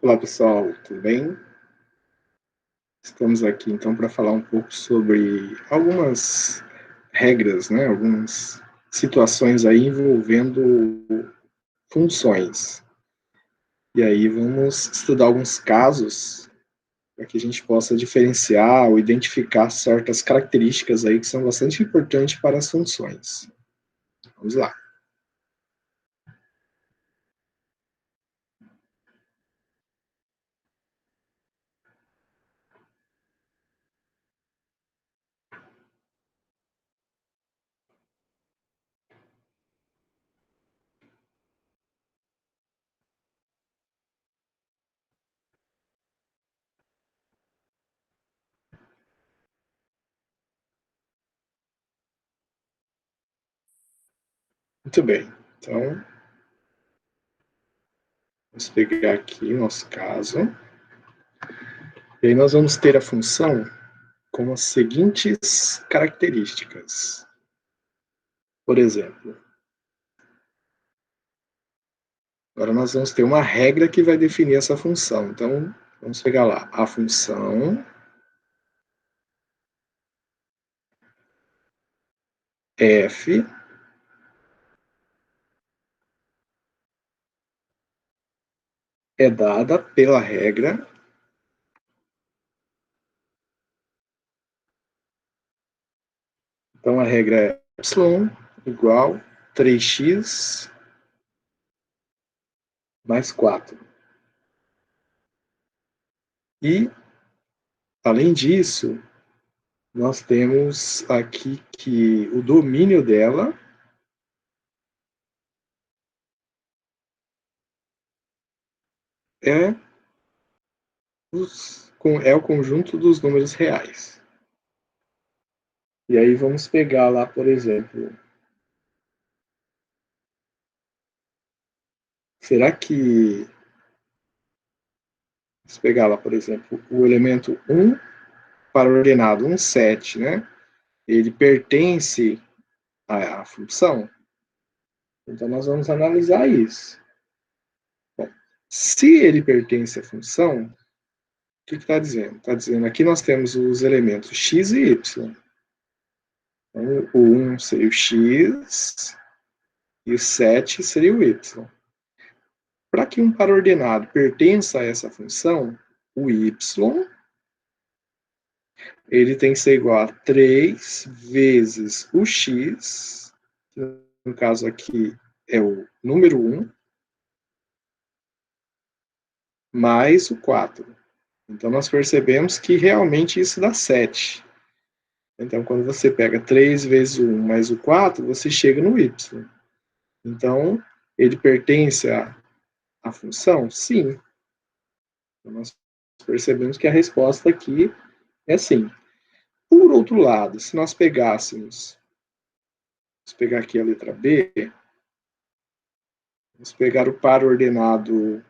Olá pessoal, tudo bem? Estamos aqui então para falar um pouco sobre algumas regras, né? Algumas situações aí envolvendo funções. E aí vamos estudar alguns casos para que a gente possa diferenciar ou identificar certas características aí que são bastante importantes para as funções. Vamos lá. Muito bem. Então, vamos pegar aqui o nosso caso. E aí nós vamos ter a função com as seguintes características. Por exemplo, agora nós vamos ter uma regra que vai definir essa função. Então, vamos pegar lá. A função f é dada pela regra então a regra é y igual 3x mais 4. E, além disso, nós temos aqui que o domínio dela é, é o conjunto dos números reais. E aí vamos pegar lá, por exemplo, será que, vamos pegar lá, por exemplo, o elemento 1 para o ordenado 1, 7, né? Ele pertence à função? Então, nós vamos analisar isso. Bom, se ele pertence à função, o que está dizendo? Está dizendo aqui nós temos os elementos x e y. Então, o 1 seria o x e o 7 seria o y. Para que um par ordenado pertença a essa função, o y ele tem que ser igual a 3 vezes o x, que no caso aqui é o número 1, mais o 4. Então, nós percebemos que realmente isso dá 7. Então, quando você pega 3 vezes o 1 mais o 4, você chega no y. Então, ele pertence à função? Sim. Então, nós percebemos que a resposta aqui é sim. Por outro lado, se nós pegássemos, vamos pegar aqui a letra B, vamos pegar o par ordenado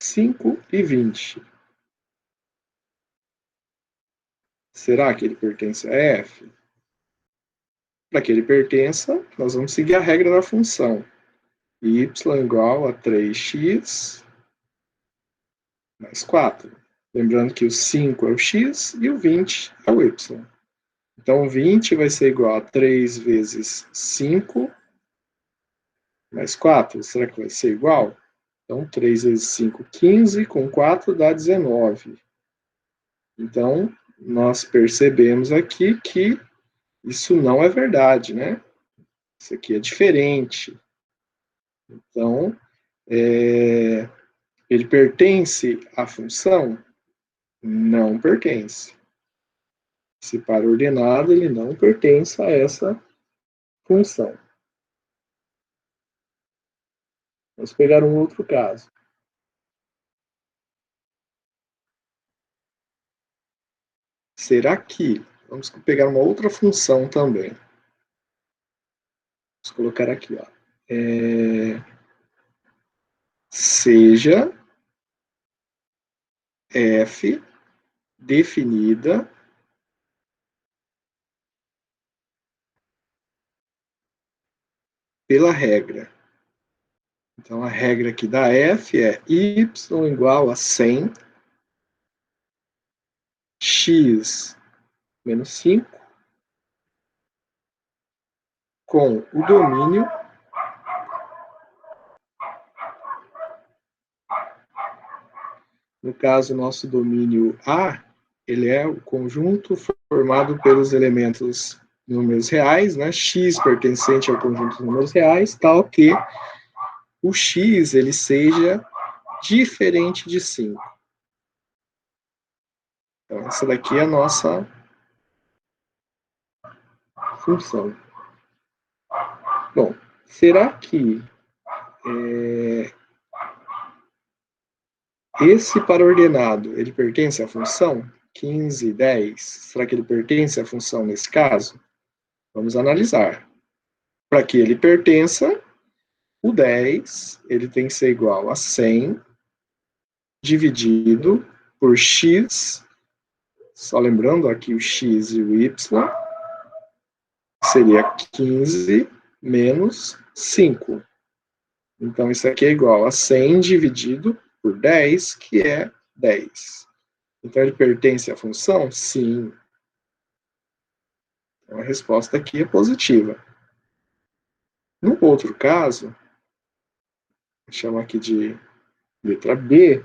5 e 20. Será que ele pertence a f? Para que ele pertença, nós vamos seguir a regra da função. Y igual a 3x mais 4. Lembrando que o 5 é o x e o 20 é o y. Então, 20 vai ser igual a 3 vezes 5 mais 4. Será que vai ser igual? Então, 3 vezes 5, 15, com 4 dá 19. Então, nós percebemos aqui que isso não é verdade, né? Isso aqui é diferente. Então, ele pertence à função? Não pertence. Se par ordenado, ele não pertence a essa função. Vamos pegar um outro caso. Será que... Vamos pegar uma outra função também. Vamos colocar aqui, ó. Seja f definida pela regra Então, a regra aqui da f é y igual a 100, x menos 5, com o domínio no caso, nosso domínio A, ele é o conjunto formado pelos elementos números reais, né? X pertencente ao conjunto de números reais, tal que o x ele seja diferente de 5. Então, essa daqui é a nossa função. Bom, será que esse para-ordenado, ele pertence à função 15, 10? Será que ele pertence à função nesse caso? Vamos analisar. Para que ele pertença, o 10 ele tem que ser igual a 100 dividido por x, só lembrando aqui o x e o y, seria 15 menos 5. Então, isso aqui é igual a 100 dividido por 10, que é 10. Então, ele pertence à função? Sim. Então, a resposta aqui é positiva. No outro caso, vou chamar aqui de letra B,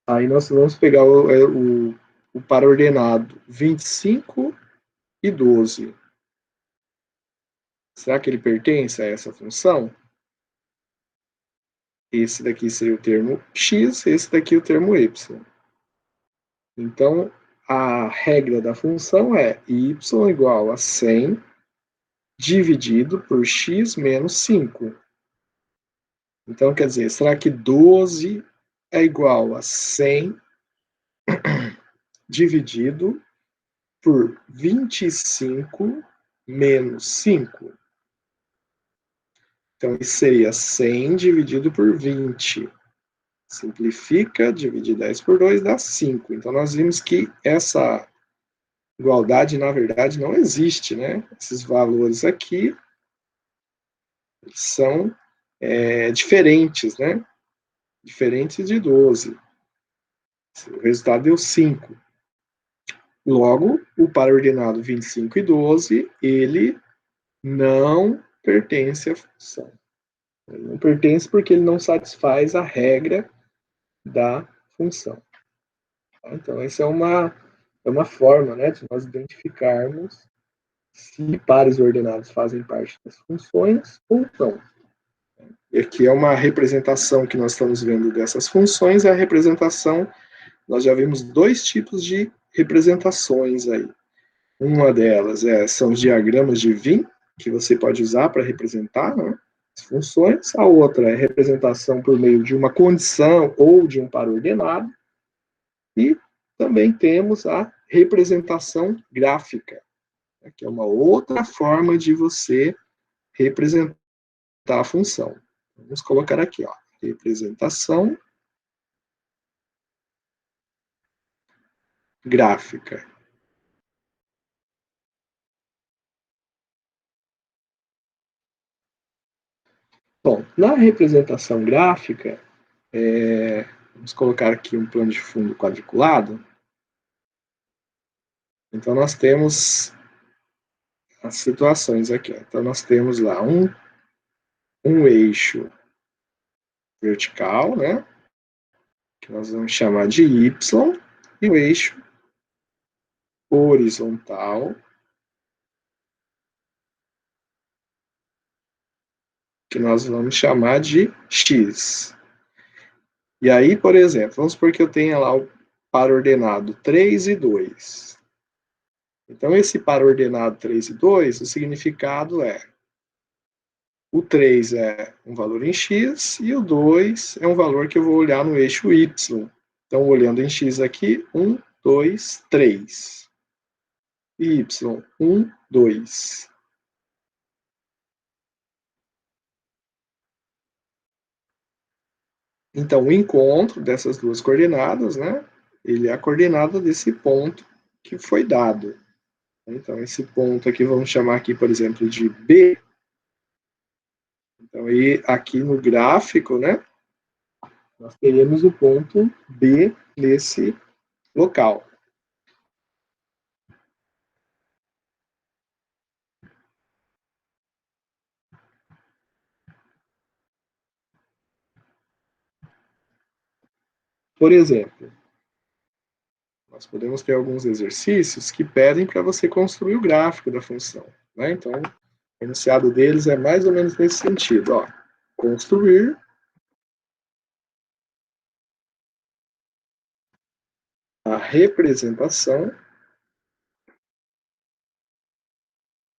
aí nós vamos pegar o para-ordenado 25 e 12. Será que ele pertence a essa função? Esse daqui seria o termo x, esse daqui o termo y. Então, a regra da função é y igual a 100 dividido por x menos 5. Então, quer dizer, será que 12 é igual a 100 dividido por 25 menos 5? Então, isso seria 100 dividido por 20. Simplifica, divide 10 por 2, dá 5. Então, nós vimos que essa igualdade, na verdade, não existe, né? Esses valores aqui são diferentes, né? Diferentes de 12. O resultado deu 5. Logo, o para-ordenado 25 e 12, ele não pertence à função. Ele não pertence porque ele não satisfaz a regra da função. Então, essa é uma forma, né, de nós identificarmos se pares ordenados fazem parte das funções ou não. E aqui é uma representação que nós estamos vendo dessas funções, é a representação, nós já vimos dois tipos de representações aí. Uma delas são os diagramas de Venn, que você pode usar para representar, né, as funções. A outra é a representação por meio de uma condição ou de um par ordenado. E também temos a representação gráfica, que é uma outra forma de você representar a função. Vamos colocar aqui, ó, representação gráfica. Bom, na representação gráfica, vamos colocar aqui um plano de fundo quadriculado. Então, nós temos as situações aqui. Ó. Então, nós temos lá um eixo vertical, né? Que nós vamos chamar de Y, e o eixo horizontal, que nós vamos chamar de X. E aí, por exemplo, vamos supor que eu tenha lá o par ordenado 3 e 2. Então, esse par ordenado 3 e 2, o significado é o 3 é um valor em X e o 2 é um valor que eu vou olhar no eixo Y. Então, olhando em X aqui, 1, 2, 3. E Y, 1, 2. Então, o encontro dessas duas coordenadas, né, ele é a coordenada desse ponto que foi dado. Então, esse ponto aqui, vamos chamar aqui, por exemplo, de B. Então, e aqui no gráfico, né, nós teremos o ponto B nesse local. Por exemplo, nós podemos ter alguns exercícios que pedem para você construir o gráfico da função. Né? Então, o enunciado deles é mais ou menos nesse sentido. Ó, construir a representação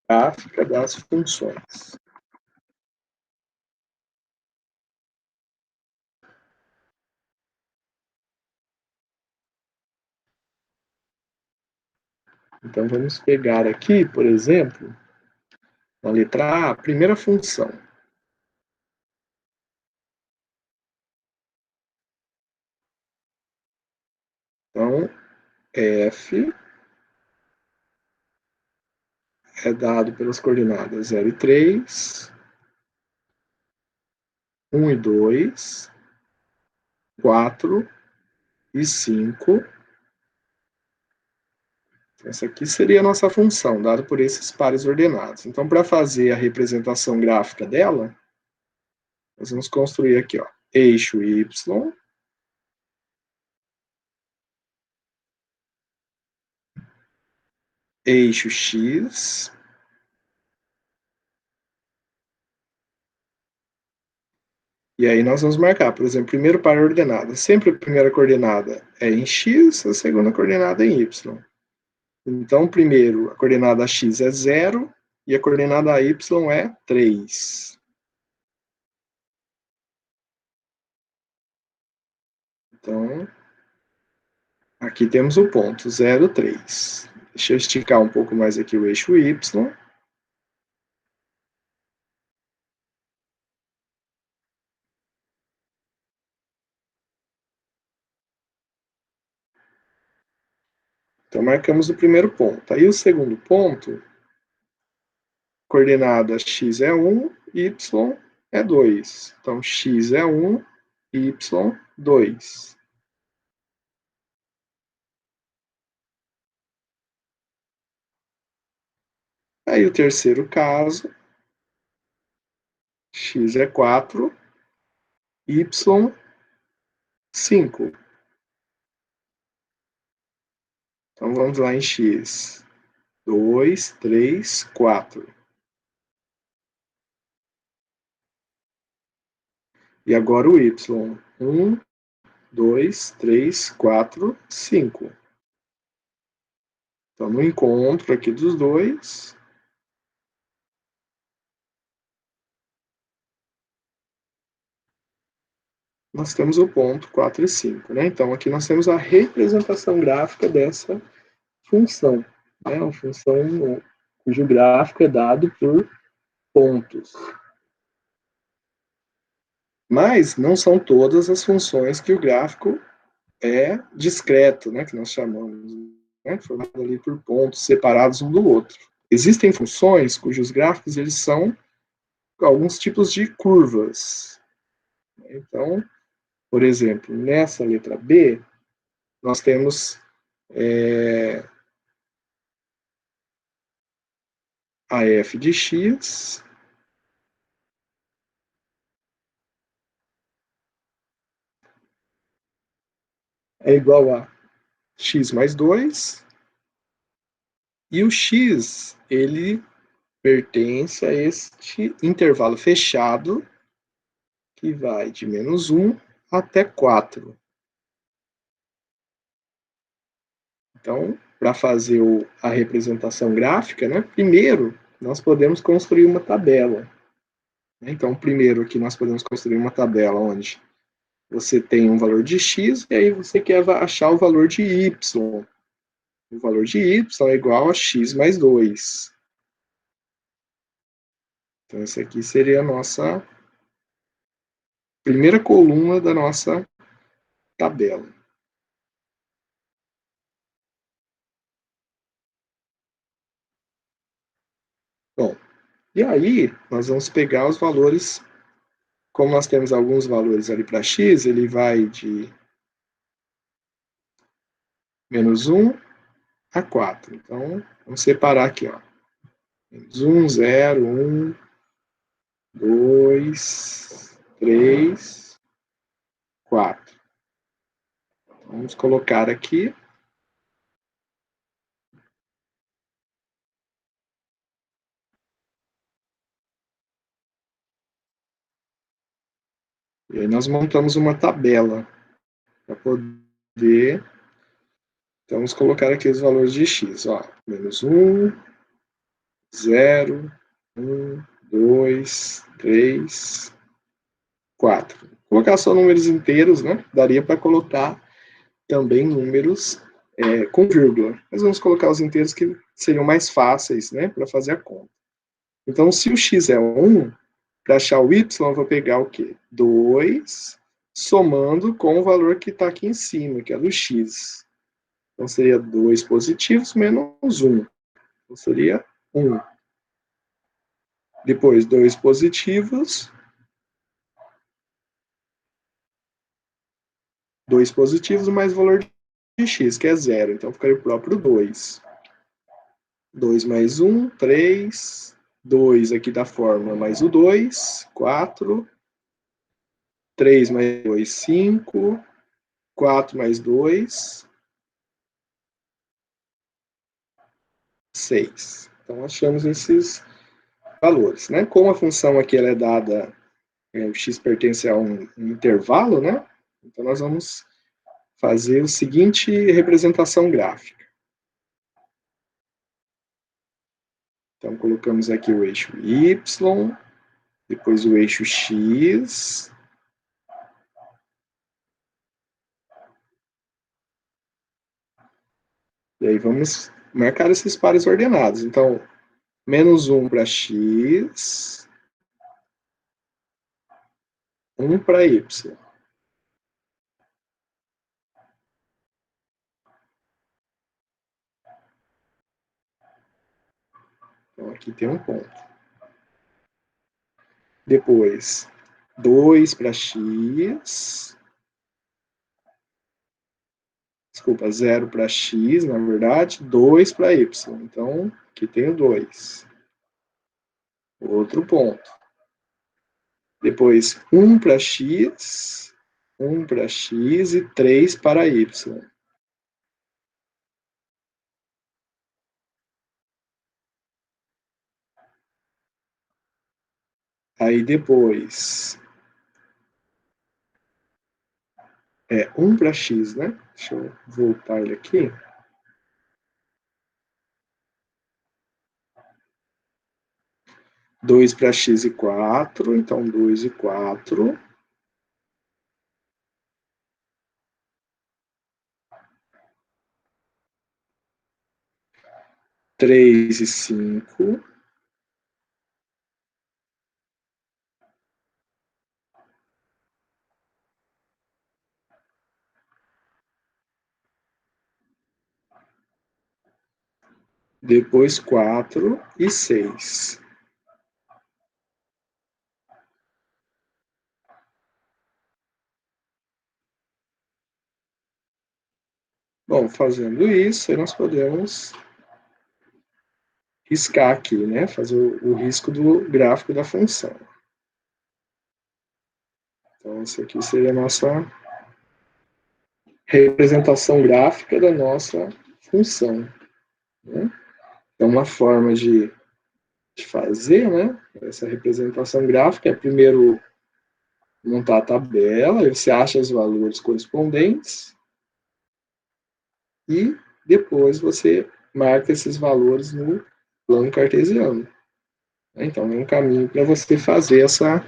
gráfica das funções. Então, vamos pegar aqui, por exemplo, na letra A, a primeira função. Então, f é dado pelas coordenadas 0 e 3, 1 e 2, 4 e 5. Essa aqui seria a nossa função, dada por esses pares ordenados. Então, para fazer a representação gráfica dela, nós vamos construir aqui, ó, eixo y, eixo x, e aí nós vamos marcar, por exemplo, primeiro par ordenado. Sempre a primeira coordenada é em x, a segunda coordenada é em y. Então, primeiro, a coordenada x é 0 e a coordenada y é 3. Então, aqui temos o ponto 0, 3. Deixa eu esticar um pouco mais aqui o eixo y. Então, marcamos o primeiro ponto. Aí, o segundo ponto, coordenada x é 1, y é 2. Então, x é 1, y 2. Aí, o terceiro caso, x é 4, y 5. Então, vamos lá em x. 2, 3, 4. E agora o y. 1, 2, 3, 4, 5. Então, no encontro aqui dos dois, nós temos o ponto 4 e 5. Né? Então, aqui nós temos a representação gráfica dessa função. Né? Uma função cujo gráfico é dado por pontos. Mas não são todas as funções que o gráfico é discreto, né? Que nós chamamos, né? Formado ali por pontos separados um do outro. Existem funções cujos gráficos eles são alguns tipos de curvas. Então, por exemplo, nessa letra B, nós temos a f de x é igual a x mais 2, e o x, ele pertence a este intervalo fechado, que vai de menos 1 até 4. Então, para fazer a representação gráfica, né, primeiro nós podemos construir uma tabela. Então, primeiro aqui nós podemos construir uma tabela onde você tem um valor de x e aí você quer achar o valor de y. O valor de y é igual a x mais 2. Então, essa aqui seria a nossa primeira coluna da nossa tabela. Bom, e aí nós vamos pegar os valores como nós temos alguns valores ali para x, ele vai de menos 1 a 4. Então, vamos separar aqui, ó. Menos 1, 0, 1, 2, 3, 4. Vamos colocar aqui. E aí nós montamos uma tabela para poder... Então, vamos colocar aqui os valores de x. Ó, menos 1, 0, 1, 2, 3, 4. Vou colocar só números inteiros, né? Daria para colocar também números com vírgula. Mas vamos colocar os inteiros que seriam mais fáceis, né? Para fazer a conta. Então, se o x é 1, para achar o y, eu vou pegar o quê? 2, somando com o valor que está aqui em cima, que é do x. Então, seria 2 positivos menos 1. Então, seria 1. Depois, 2 positivos. 2 positivos mais o valor de x, que é 0. Então, ficaria o próprio 2. 2 mais 1, 3. 2 aqui da fórmula mais o 2, 4. 3 mais 2, 5. 4 mais 2, 6. Então, achamos esses valores, né? Como a função aqui ela é dada, o x pertence a um intervalo, né? Então, nós vamos fazer o seguinte representação gráfica. Então, colocamos aqui o eixo y, depois o eixo x, e aí vamos marcar esses pares ordenados. Então, menos 1 para x, 1 para y. Então, aqui tem um ponto. Depois, 2 para x. Desculpa, 0 para x, na verdade, 2 para y. Então, aqui tem o 2. Outro ponto. Depois, 1 para x, 1 para x e 3 para y. Aí depois, 1 para x, né? Deixa eu voltar ele aqui. Dois para x e 4, então 2 e 4. Três e 5. Depois 4 e 6. Bom, fazendo isso, nós podemos riscar aqui, né? Fazer o risco do gráfico da função. Então, essa aqui seria a nossa representação gráfica da nossa função. Né? Então, uma forma de fazer, né, essa representação gráfica é primeiro montar a tabela, aí você acha os valores correspondentes e depois você marca esses valores no plano cartesiano. Então, é um caminho para você fazer essa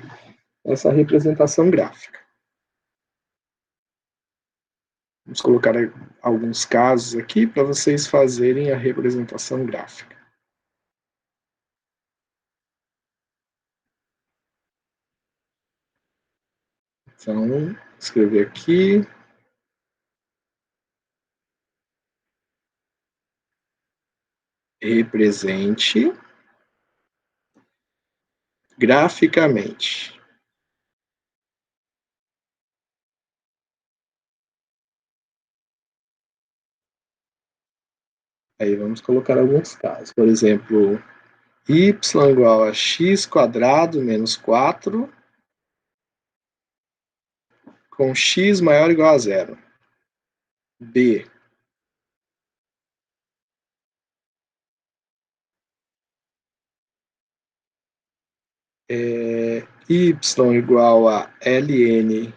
representação gráfica. Vamos colocar alguns casos aqui para vocês fazerem a representação gráfica. Então, escrever aqui. Represente graficamente Aí vamos colocar alguns casos. Por exemplo, y igual a x² menos 4 com x maior ou igual a zero. B. Y igual a ln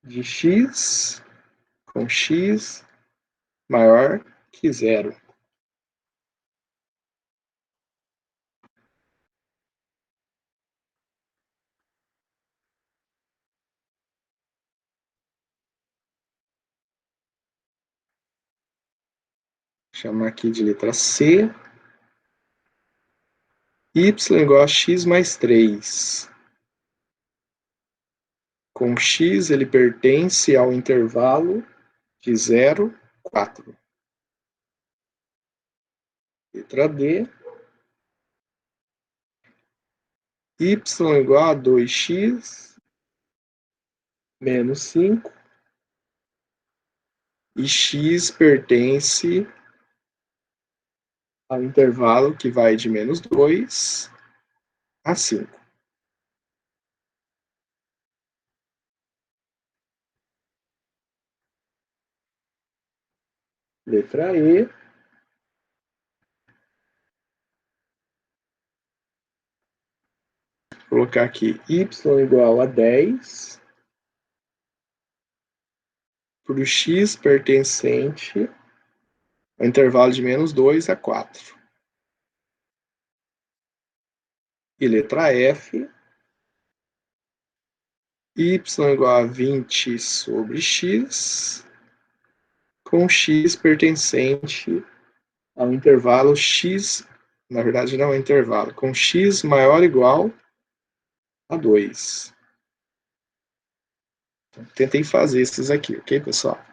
de x com x maior que zero. Vou chamar aqui de letra C. Y igual a x mais 3. Com x ele pertence ao intervalo de 0, 4. Letra D. Y igual a 2x menos 5. E x pertence ao intervalo que vai de menos 2 a 5. Letra E. Vou colocar aqui y igual a 10 para o x pertencente ao intervalo de menos 2 a 4. E letra F. Y igual a 20 sobre x, com x pertencente ao intervalo x, na verdade não é intervalo, com x maior ou igual a 2. Então, tentei fazer esses aqui, ok, pessoal?